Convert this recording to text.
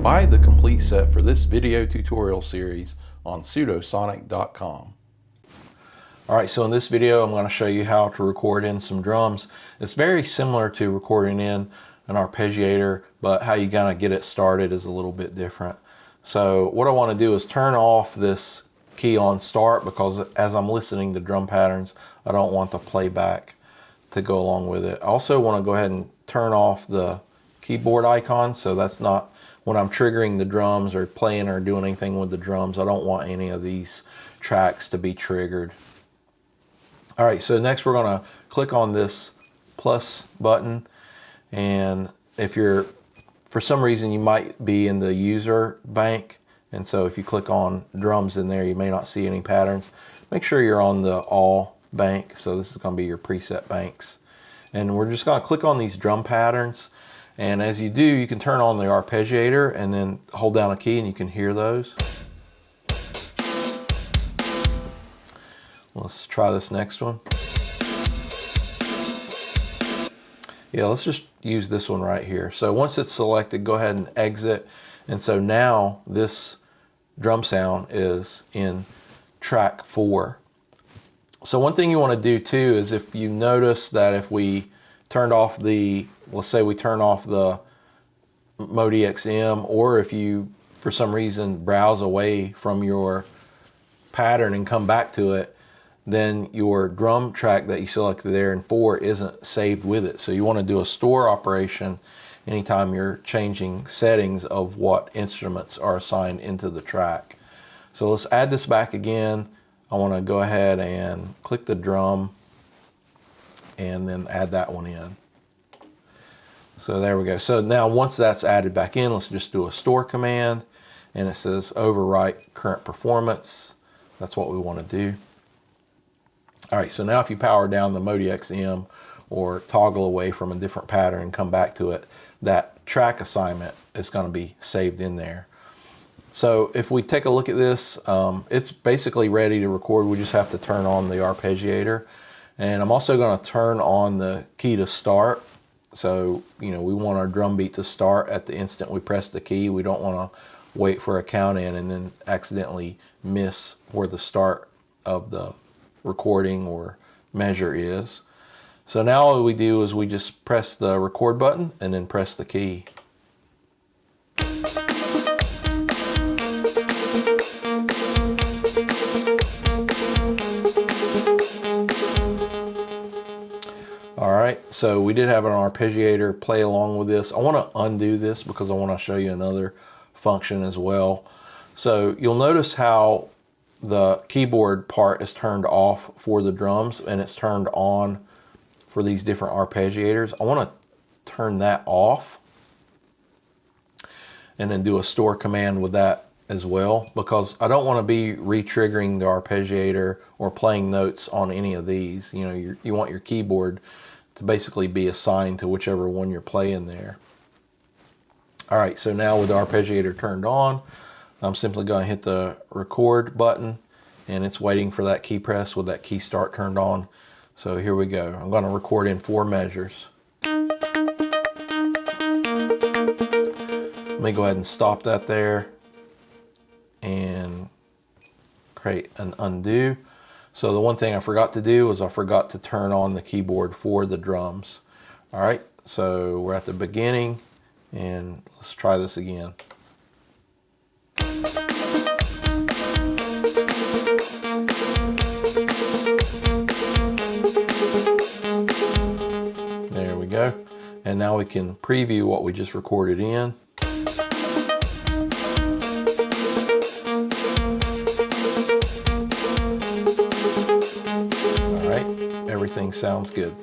Buy the complete set for this video tutorial series on Sudosonic.com. Alright, so in this video I'm going to show you how to record in some drums. It's very similar to recording in an arpeggiator, but how you kind of get it started is a little bit different. So what I want to do is turn off this key on start, because as I'm listening to drum patterns, I don't want the playback to go along with it. I also want to go ahead and turn off the keyboard icon, so that's not when I'm triggering the drums or playing or doing anything with the drums. I don't want any of these tracks to be triggered. Alright, so next we're going to click on this plus button, and if you're, for some reason you might be in the user bank, and so if you click on drums in there you may not see any patterns. Make sure you're on the all bank, so this is going to be your preset banks. And we're just going to click on these drum patterns, and as you do, you can turn on the arpeggiator and then hold down a key and you can hear those. Let's try this next one. Yeah, let's just use this one right here. So once it's selected, go ahead and exit. And so now this drum sound is in track 4. So one thing you want to do too is, if you notice that if we turned off the, let's say we turn off the MODX M, or if you for some reason browse away from your pattern and come back to it, then your drum track that you selected there in 4 isn't saved with it. So you want to do a store operation anytime you're changing settings of what instruments are assigned into the track. So let's add this back again. I want to go ahead and click the drum and then add that one in. So there we go. So now once that's added back in, let's just do a store command, and it says overwrite current performance. That's what we want to do. Alright, so now if you power down the MODX M or toggle away from a different pattern and come back to it, that track assignment is going to be saved in there. So if we take a look at this, it's basically ready to record. We just have to turn on the arpeggiator. And I'm also going to turn on the key to start. So, you know, we want our drum beat to start at the instant we press the key. We don't want to wait for a count in and then accidentally miss where the start of the recording or measure is. So now all we do is we just press the record button and then press the key. Alright, so we did have an arpeggiator play along with this. I want to undo this because I want to show you another function as well. So you'll notice how the keyboard part is turned off for the drums and it's turned on for these different arpeggiators. I want to turn that off and then do a store command with that as well, because I don't want to be re-triggering the arpeggiator or playing notes on any of these. You know, you want your keyboard to basically be assigned to whichever one you're playing there. Alright, so now with the arpeggiator turned on, I'm simply going to hit the record button, and it's waiting for that key press with that key start turned on. So here we go. I'm going to record in 4 measures. Let me go ahead and stop that there and create an undo. So the one thing I forgot to do is I forgot to turn on the keyboard for the drums. Alright, so we're at the beginning, and let's try this again. There we go. And now we can preview what we just recorded in. Alright, everything sounds good.